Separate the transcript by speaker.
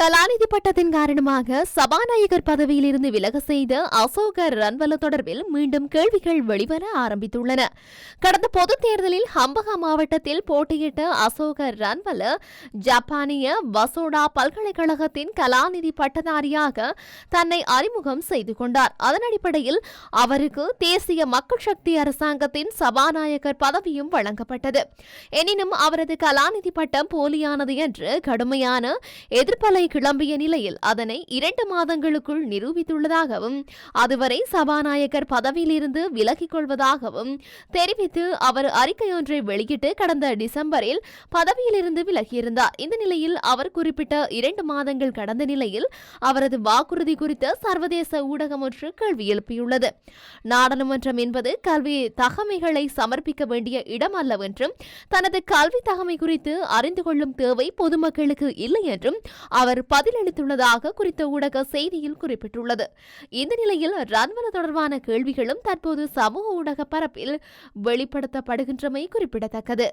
Speaker 1: கலாநிதி பட்டத்தின் காரணமாக சபாநாயகர் பதவியில் இருந்து விலக செய்த அசோக ரன்வல தொடர்பில் மீண்டும் கேள்விகள் வெளிவர ஆரம்பித்துள்ளன. கடந்த பொதுத் தேர்தலில் ஹம்பகா மாவட்டத்தில் போட்டியிட்ட அசோக ரன்வல ஜப்பானிய வசோடா பல்கலைக்கழகத்தின் கலாநிதி பட்டதாரியாக தன்னை அறிமுகம் செய்து கொண்டார். அதன் அடிப்படையில் அவருக்கு தேசிய மக்கள் சக்தி அரசாங்கத்தின் சபாநாயகர் பதவியும் வழங்கப்பட்டது. எனினும் அவரது கலாநிதி பட்டம் போலியானது என்று கடுமையான எதிர்ப்பலை கிளம்பிய நிலையில் அதனை 2 மாதங்களுக்குள் நிரூபித்துள்ளதாகவும் அதுவரை சபாநாயகர் பதவியிலிருந்து விலகிக் கொள்வதாகவும் தெரிவித்து அவர் அறிக்கையொன்றை வெளியிட்டு கடந்த டிசம்பரில் பதவியிலிருந்து விலகியிருந்தார். இந்த நிலையில் அவர் குறிப்பிட்ட 2 மாதங்கள் கடந்த நிலையில் அவரது வாக்குறுதி குறித்த சர்வதேச ஊடகம் ஒன்று கேள்வி எழுப்பியுள்ளது. நாடாளுமன்றம் என்பது கல்வி தகமைகளை சமர்ப்பிக்க வேண்டிய இடம் அல்லவென்றும் தனது கல்வி தகமை குறித்து அறிந்து கொள்ளும் தேவை பொதுமக்களுக்கு இல்லை என்றும் அவர் பதிலளித்துள்ளதாக குறித்த ஊடக செய்தியில் குறிப்பிட்டுள்ளது. இந்த நிலையில் ரன்வல தொடர்பான கேள்விகளும் தற்போது சமூக ஊடக பரப்பில் வெளிப்படுத்தப்படுகின்றமை குறிப்பிடத்தக்கது.